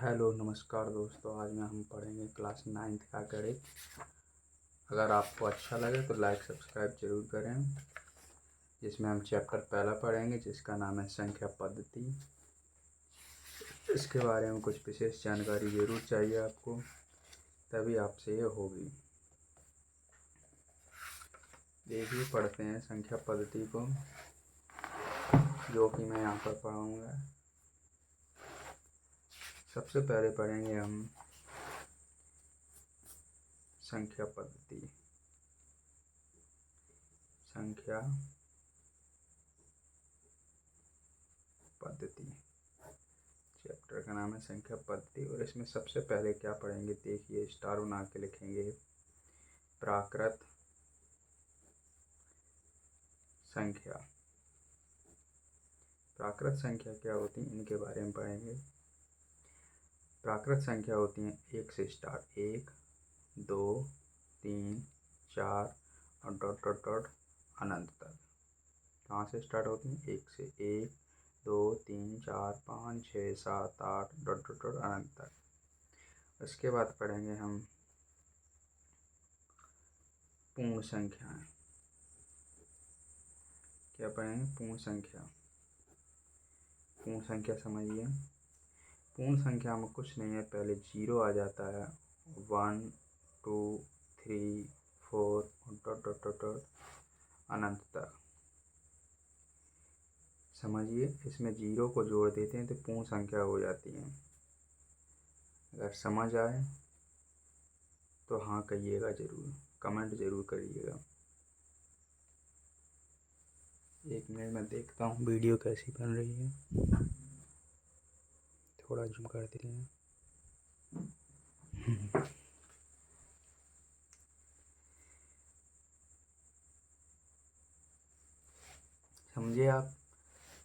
Hello नमस्कार दोस्तों, आज में हम पढ़ेंगे क्लास 9th का गणित। अगर आपको अच्छा लगे तो लाइक सब्सक्राइब जरूर करें। जिसमें हम चैप्टर पहला पढ़ेंगे जिसका नाम है संख्या पद्धति। इसके बारे में कुछ विशेष जानकारी जरूर चाहिए आपको, तभी आपसे ये होगी। देखिए, पढ़ते हैं संख्या पद्धति को, जो कि मैं यहाँ पर पढ़ाऊँगा। सबसे पहले पढ़ेंगे हम संख्या पद्धति। संख्या पद्धति चैप्टर का नाम है संख्या पद्धति। और इसमें सबसे पहले क्या पढ़ेंगे, देखिए, स्टार बना के लिखेंगे प्राकृत संख्या। प्राकृत संख्या क्या होती है, इनके बारे में पढ़ेंगे। प्राकृत संख्या होती हैं 1 से स्टार्ट, 1 2 3 4 और डॉट डॉट डॉट अनंत तक। कहाँ से स्टार्ट होती हैं, 1 से, 1 2 3 4 5 6 7 8 डॉट डॉट डॉट अनंत तक। उसके बाद पढ़ेंगे हम पूर्ण संख्याएं। क्या पढ़ेंगे, पूर्ण संख्या। पूर्ण संख्या समझिए, पूर्ण संख्या में कुछ नहीं है, पहले 0 आ जाता है, 1 2 3 4 डॉट डॉट डॉट डॉट अनंत तक। समझिए, इसमें 0 को जोड़ देते हैं तो पूर्ण संख्या हो जाती है। अगर समझ आए तो हाँ कहिएगा जरूर, कमेंट जरूर करिएगा। 1 मिनट में देखता हूँ वीडियो कैसी बन रही है, थोड़ा जूम कर देते हैं। समझिए आप,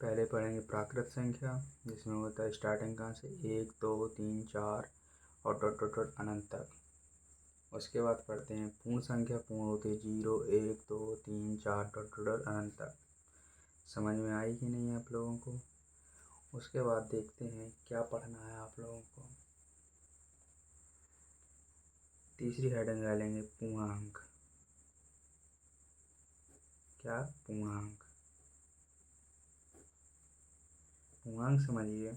पहले पढ़ेंगे प्राकृत संख्या, जिसमें होता है स्टार्टिंग कहाँ से, 1 2 3 4 और डॉट डॉट डॉट अनंत तक। उसके बाद पढ़ते हैं पूर्ण संख्या। पूर्ण होती है 0 1 2 3 4 डॉट डॉट डॉट अनंत तक। समझ में आई कि नहीं आप लोगों को। उसके बाद देखते हैं क्या पढ़ना है आप लोगों को। तीसरी हेडिंग डालेंगे पूर्णांक। क्या, पूर्णांक। पूर्णांक समझिए,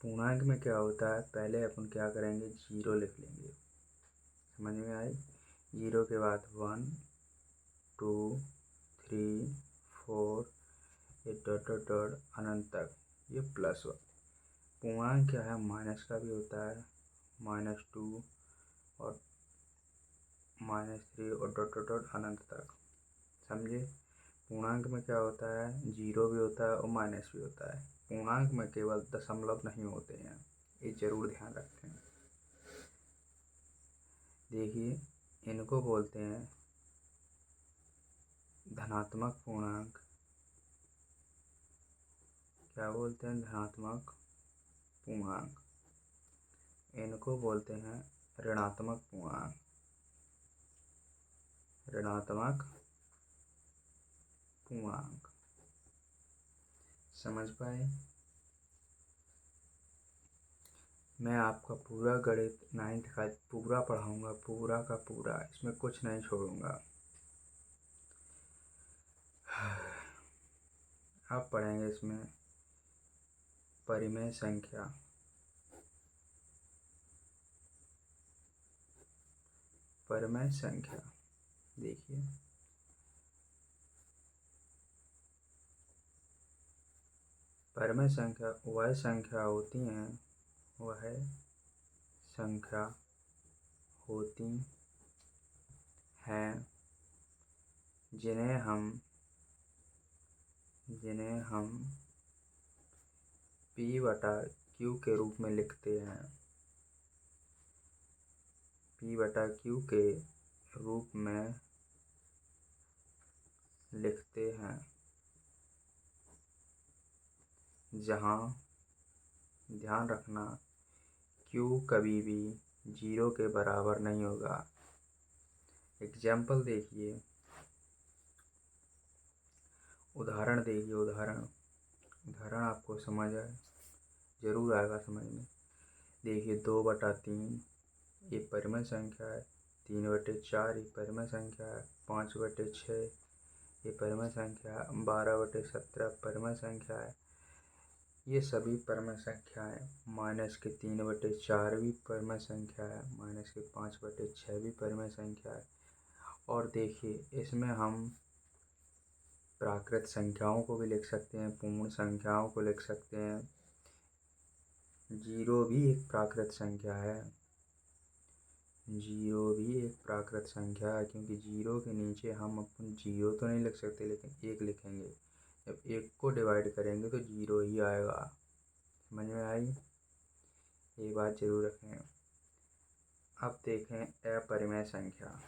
पूर्णांक में क्या होता है, पहले अपन क्या करेंगे, 0 लिख लेंगे। समझ में आई। 0 के बाद 1 2 3 4 ये डॉट डॉट डॉट अनंत तक, ये +1। पूर्णांक क्या है, माइनस का भी होता है, -2 और -3 और डॉट डॉट डॉट अनंत तक। समझे, पूर्णांक में क्या होता है, 0 भी होता है और माइनस भी होता है। पूर्णांक में केवल दशमलव नहीं होते हैं, ये जरूर ध्यान रखें। देखिए, इनको बोलते हैं धनात्मक पूर्णांक। क्या बोलते हैं, धनात्मक पूर्णांक। इनको बोलते हैं ऋणात्मक पूर्णांक। ऋणात्मक पूर्णांक। समझ पाए। मैं आपका पूरा गणित 9th का पूरा पढ़ाऊंगा, पूरा का पूरा, इसमें कुछ नहीं छोड़ूंगा। अब पढ़ेंगे इसमें परिमेय संख्या। परिमेय संख्या देखिए, परिमेय संख्या वह संख्या होती हैं, वह संख्या होती हैं जिन्हें हम P/Q के रूप में लिखते हैं। P/Q के रूप में लिखते हैं, जहाँ ध्यान रखना Q कभी भी 0 के बराबर नहीं होगा। एग्जाम्पल देखिए, उदाहरण देखिए, उदाहरण आपको समझ आए। ज़रूर आएगा समझ में। देखिए 2/3 ये परिमेय संख्या है, 3/4 ये परिमेय संख्या है, 5/6 ये परिमेय संख्या है, 12/17 परिमेय संख्या है। ये सभी परिमेय संख्या है। -3/4 भी परिमेय संख्या है, -5/6 भी परिमेय संख्या है। और देखिए इसमें हम प्राकृत संख्याओं को भी लिख सकते हैं, पूर्ण संख्याओं को लिख सकते हैं। 0 भी एक प्राकृत संख्या है, 0 भी एक प्राकृत संख्या है, क्योंकि 0 के नीचे हम अपन 0 तो नहीं लिख सकते, लेकिन 1 लिखेंगे। जब 1 को डिवाइड करेंगे तो 0 ही आएगा। समझ में आई? ये बात जरूर रखें। अब देखें अपरिमेय संख्या।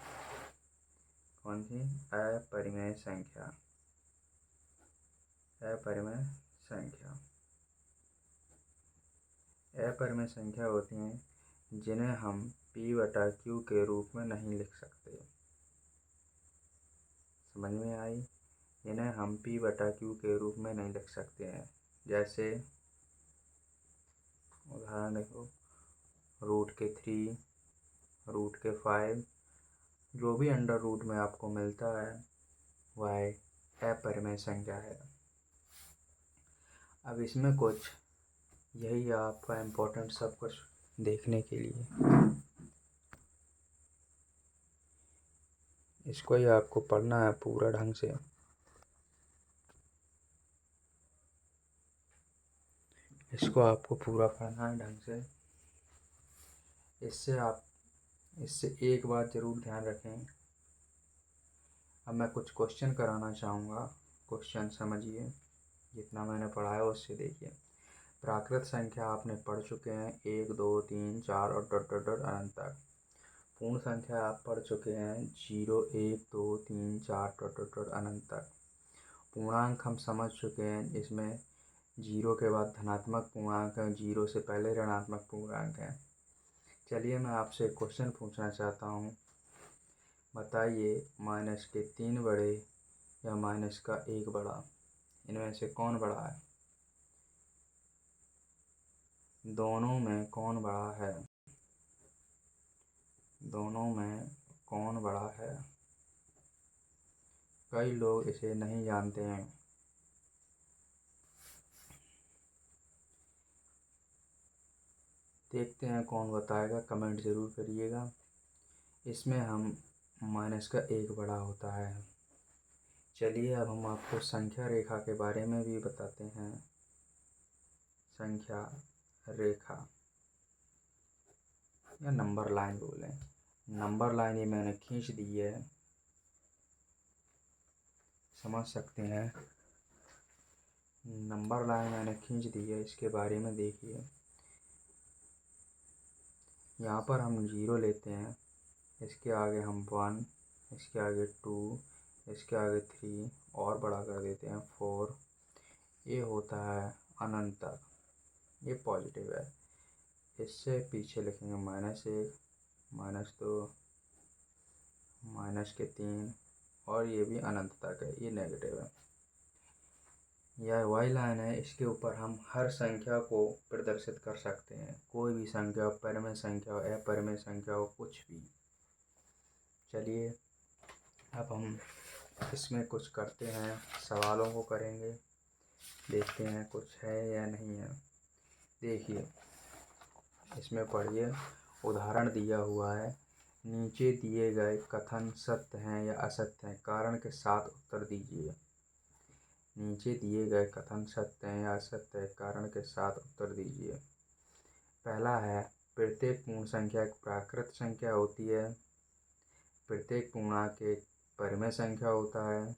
कौन सी? अपरिमेय संख्या। अपरिमेय संख्या अपरिमेय संख्या होती हैं जिन्हें हम P/Q के रूप में नहीं लिख सकते। समझ में आई? इन्हें हम P/Q के रूप में नहीं लिख सकते हैं। जैसे उदाहरण देखो, √3, √5, जो भी अंडर रूट में आपको मिलता है वह अपरिमेय संख्या है। अब इसमें कुछ यही आपका इम्पोर्टेंट सब कुछ देखने के लिए, इसको ही आपको पढ़ना है पूरा ढंग से। इसको आपको पूरा पढ़ना है ढंग से। इससे एक बात ज़रूर ध्यान रखें। अब मैं कुछ क्वेश्चन कराना चाहूँगा, क्वेश्चन समझिए, जितना मैंने पढ़ाया उससे देखिए। प्राकृत संख्या आपने पढ़ चुके हैं, 1 2 3 4 और डॉट डॉट डॉट अनंत तक। पूर्ण संख्या आप पढ़ चुके हैं, 0 1 2 3 4 डॉट डॉट डॉट अनंत तक। पूर्णांक हम समझ चुके हैं, इसमें 0 के बाद धनात्मक पूर्णांक है, 0 से पहले ऋणात्मक पूर्णांक है। चलिए मैं आपसे क्वेश्चन पूछना चाहता हूँ, बताइए -3 बड़े या -1 बड़ा, इनमें से कौन बड़ा है? दोनों में कौन बड़ा है? दोनों में कौन बड़ा है? कई लोग इसे नहीं जानते हैं। देखते हैं कौन बताएगा, कमेंट ज़रूर करिएगा। इसमें हम -1 बड़ा होता है। चलिए अब हम आपको संख्या रेखा के बारे में भी बताते हैं। संख्या रेखा या नंबर लाइन बोलें, नंबर लाइन ये मैंने खींच दी है, समझ सकते हैं। नंबर लाइन मैंने खींच दी है, इसके बारे में देखिए। यहाँ पर हम 0 लेते हैं, इसके आगे हम 1, इसके आगे 2, इसके आगे 3 और बड़ा कर देते हैं 4। ये होता है अनंत तक, ये पॉजिटिव है। इससे पीछे लिखेंगे -1, -2, -3 और ये भी अनंत तक है, ये नेगेटिव है। यह वाई लाइन है, इसके ऊपर हम हर संख्या को प्रदर्शित कर सकते हैं, कोई भी संख्या, परिमेय संख्या हो, अपरिमेय संख्या हो, कुछ भी। चलिए अब हम इसमें कुछ करते हैं, सवालों को करेंगे, देखते हैं कुछ है या नहीं है। देखिए इसमें पढ़िए, उदाहरण दिया हुआ है, नीचे दिए गए कथन सत्य हैं या असत्य हैं, कारण के साथ उत्तर दीजिए। नीचे दिए गए कथन सत्य हैं या असत्य हैं, कारण के साथ उत्तर दीजिए। पहला है, प्रत्येक पूर्ण संख्या एक प्राकृत संख्या होती है। प्रत्येक पूर्णांक एक परिमेय संख्या होता है।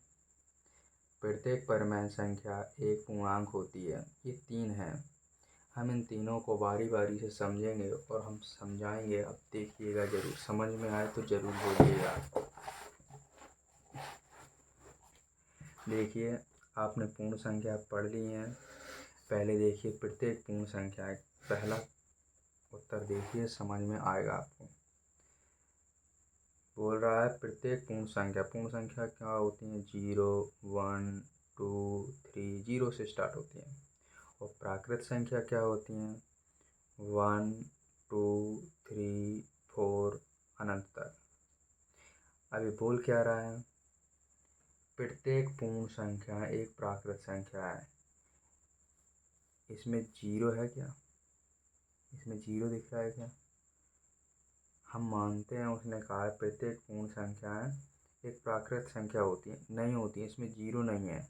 प्रत्येक परिमेय संख्या एक पूर्णांक होती है। ये 3 हैं। हम इन तीनों को बारी बारी से समझेंगे और हम समझाएंगे। अब देखिएगा, जरूर समझ में आए तो ज़रूर बोलिएगा। देखिए आपने पूर्ण संख्या पढ़ ली हैं। पहले देखिए प्रत्येक पूर्ण संख्या, पहला उत्तर देखिए, समझ में आएगा आपको। बोल रहा है प्रत्येक पूर्ण संख्या क्या होती हैं? 0 1 2 3, 0 से स्टार्ट होती हैं। और प्राकृत संख्या क्या होती हैं? 1 2 3 4 अनंत तक। अभी बोल क्या रहा है? प्रत्येक पूर्ण संख्या एक प्राकृत संख्या है। इसमें जीरो है क्या? इसमें जीरो दिख रहा है क्या? हम मानते हैं उसने कहा है प्रत्येक पूर्ण संख्याएं एक प्राकृत संख्या होती है। नहीं होती, इसमें जीरो नहीं है,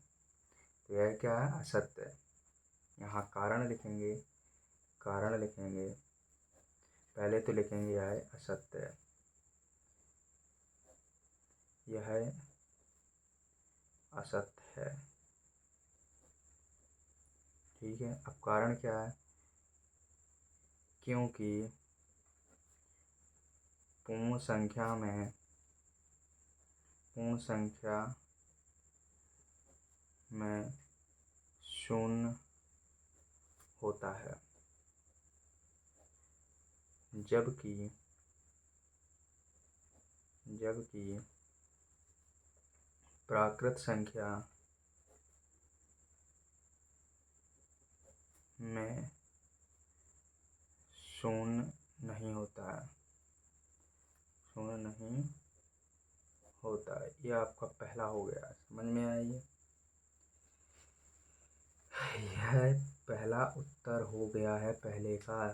तो यह क्या है? असत्य है। यहाँ कारण लिखेंगे, कारण लिखेंगे, पहले तो लिखेंगे यह है असत्य है, यह है असत्य है। ठीक है, अब कारण क्या है? क्योंकि पूर्ण संख्या में शून्य होता है, जबकि प्राकृत संख्या में शून्य नहीं होता है, शून्य नहीं होता है। ये आपका पहला हो गया, समझ में आया? यह पहला उत्तर हो गया है पहले का,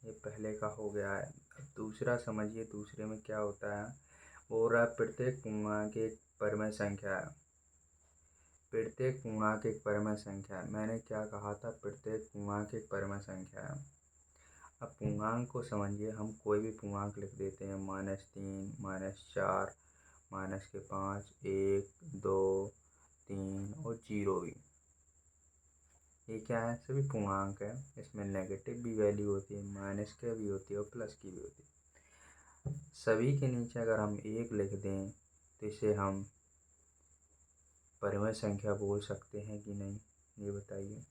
ये पहले का हो गया है। अब दूसरा समझिए, दूसरे में क्या होता है? बोल रहा है प्रत्येक पूर्णांक एक परमेय संख्या है। प्रत्येक पूर्णांक एक परमेय संख्या है। मैंने क्या कहा था? प्रत्येक पूर्णांक एक परमेय संख्या है। अब पूर्णांक को समझिए, हम कोई भी पूर्णांक लिख देते हैं, -3 -4 -5 1 2 3 और 0 भी। ये क्या है? सभी पूर्णांक है। इसमें नेगेटिव भी वैल्यू होती है, माइनस की भी होती है और प्लस की भी होती है। सभी के नीचे अगर हम 1 लिख दें तो इसे हम परमेय संख्या बोल सकते हैं कि नहीं? ये बताइए।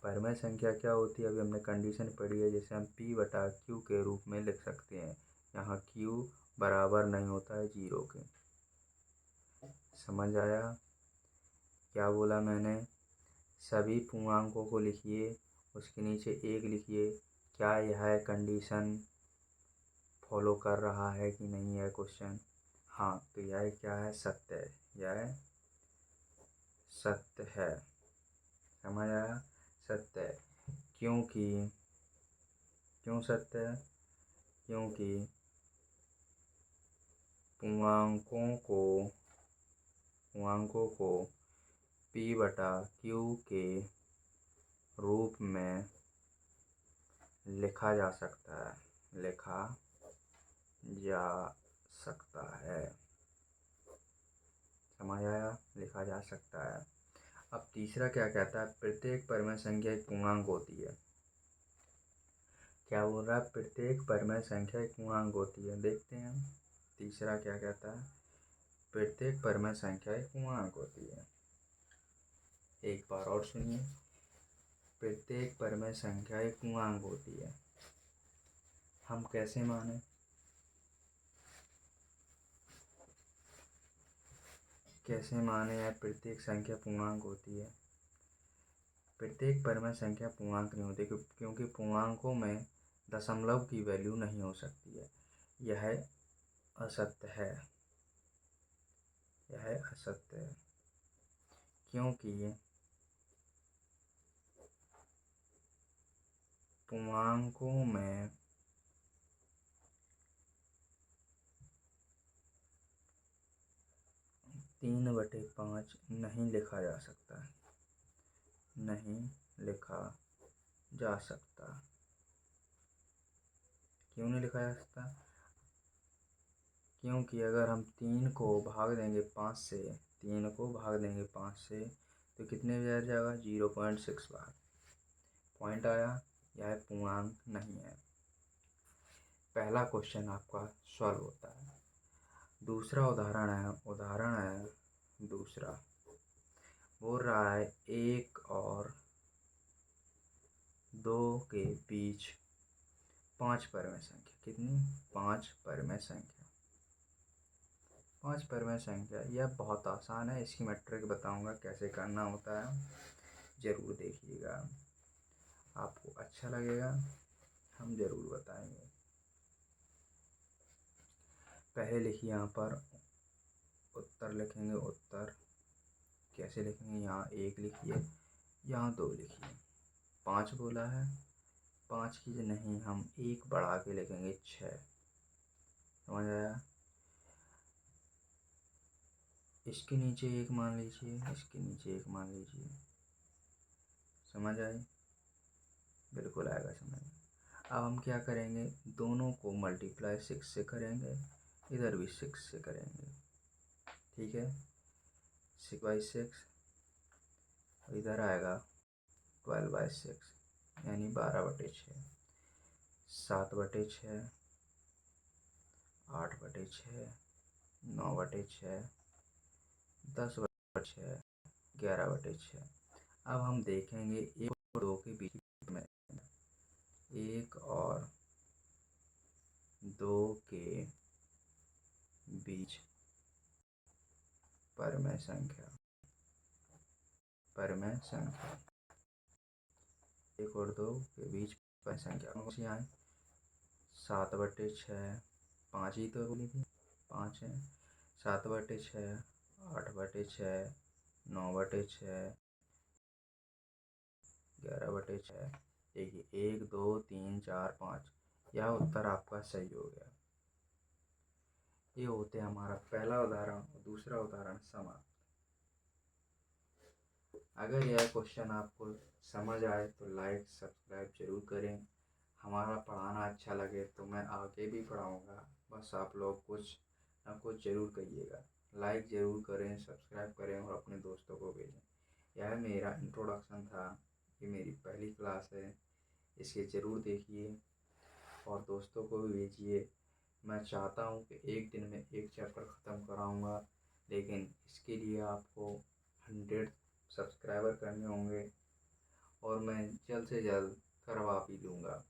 परमेय संख्या क्या होती है? अभी हमने कंडीशन पढ़ी है, जैसे हम P/Q के रूप में लिख सकते हैं। यहाँ Q बराबर नहीं होता है 0 के। समझ आया क्या बोला मैंने? सभी पूर्णांकों को लिखिए, उसके नीचे 1 लिखिए। क्या यह कंडीशन फॉलो कर रहा है कि नहीं है क्वेश्चन? हाँ, तो यह क्या है? सत्य है, यह सत्य है। समझ आया? सत्य है। क्यों सत्य है? क्योंकि पूर्णांकों को P/Q के रूप में लिखा जा सकता है, समझ आया? लिखा जा सकता है। अब तीसरा क्या कहता है? प्रत्येक परमेय संख्या एक पूर्णांक होती है। क्या बोल रहा है? प्रत्येक परमेय संख्या एक पूर्णांक होती है। देखते हैं तीसरा क्या कहता है। प्रत्येक परमेय संख्या एक पूर्णांक होती है। एक बार और सुनिए, प्रत्येक परमेय संख्या एक पूर्णांक होती है। हम कैसे माने? या प्रत्येक संख्या पूर्णांक होती है? प्रत्येक परमेय संख्या पूर्णांक नहीं होती, क्योंकि पूर्णांकों में दशमलव की वैल्यू नहीं हो सकती है। यह असत्य है, क्योंकि पूर्णांकों में तीन बटे पाँच नहीं लिखा जा सकता, क्यों नहीं लिखा जा सकता? क्योंकि अगर हम 3 को भाग देंगे 5 से तो कितने बैठ जाएगा? 0.6 बार। पॉइंट आया? यह पूर्णांक नहीं है। पहला क्वेश्चन आपका सॉल्व होता है। दूसरा उदाहरण है दूसरा। बोल रहा है 1 और 2 के बीच 5 परमेय संख्या। कितनी? 5 परमेय संख्या। 5 परमेय संख्या, यह बहुत आसान है। इसकी मैं ट्रिक बताऊंगा कैसे करना होता है, जरूर देखिएगा। आपको अच्छा लगेगा, हम ज़रूर बताएंगे। पहले लिखिए यहाँ पर उत्तर लिखेंगे। उत्तर कैसे लिखेंगे? यहाँ 1 लिखिए, यहाँ 2 लिखिए। 5 बोला है, 5 की नहीं, हम 1 बढ़ा के लिखेंगे 6। समझ आया? इसके नीचे 1 मान लीजिए, इसके नीचे 1 मान लीजिए। समझ आए? बिल्कुल आएगा समझ। अब हम क्या करेंगे, दोनों को मल्टीप्लाई 6 से करेंगे, इधर भी 6 से करेंगे। ठीक है, 6/6, इधर आएगा 12/6 यानी 12/6, 7/6, 8/6, 9/6, 10/6, 11/6। अब हम देखेंगे 1 और 2 के बीच में, 1 और 2 के बीच परमेय संख्या, परमेय संख्या 1 और 2 के बीच परमेय संख्या कौन सी आए? 7/6, 5 ही तो बोली थी, 5 है। 7/6, 8/6, 9/6, 11/6। देखिए 1 2 3 4 5, यह उत्तर आपका सही हो गया। ये होते हमारा पहला उदाहरण और दूसरा उदाहरण समाप्त। अगर यह क्वेश्चन आपको समझ आए तो लाइक सब्सक्राइब जरूर करें। हमारा पढ़ाना अच्छा लगे तो मैं आगे भी पढ़ाऊँगा, बस आप लोग कुछ ना कुछ ज़रूर करिएगा। लाइक ज़रूर करें, सब्सक्राइब करें और अपने दोस्तों को भेजें। यह मेरा इंट्रोडक्शन था, ये मेरी पहली क्लास है, इसे ज़रूर देखिए और दोस्तों को भी भेजिए। मैं चाहता हूँ कि एक दिन में एक चैप्टर ख़त्म कराऊँगा, लेकिन इसके लिए आपको 100 सब्सक्राइबर करने होंगे और मैं जल्द से जल्द करवा भी लूँगा।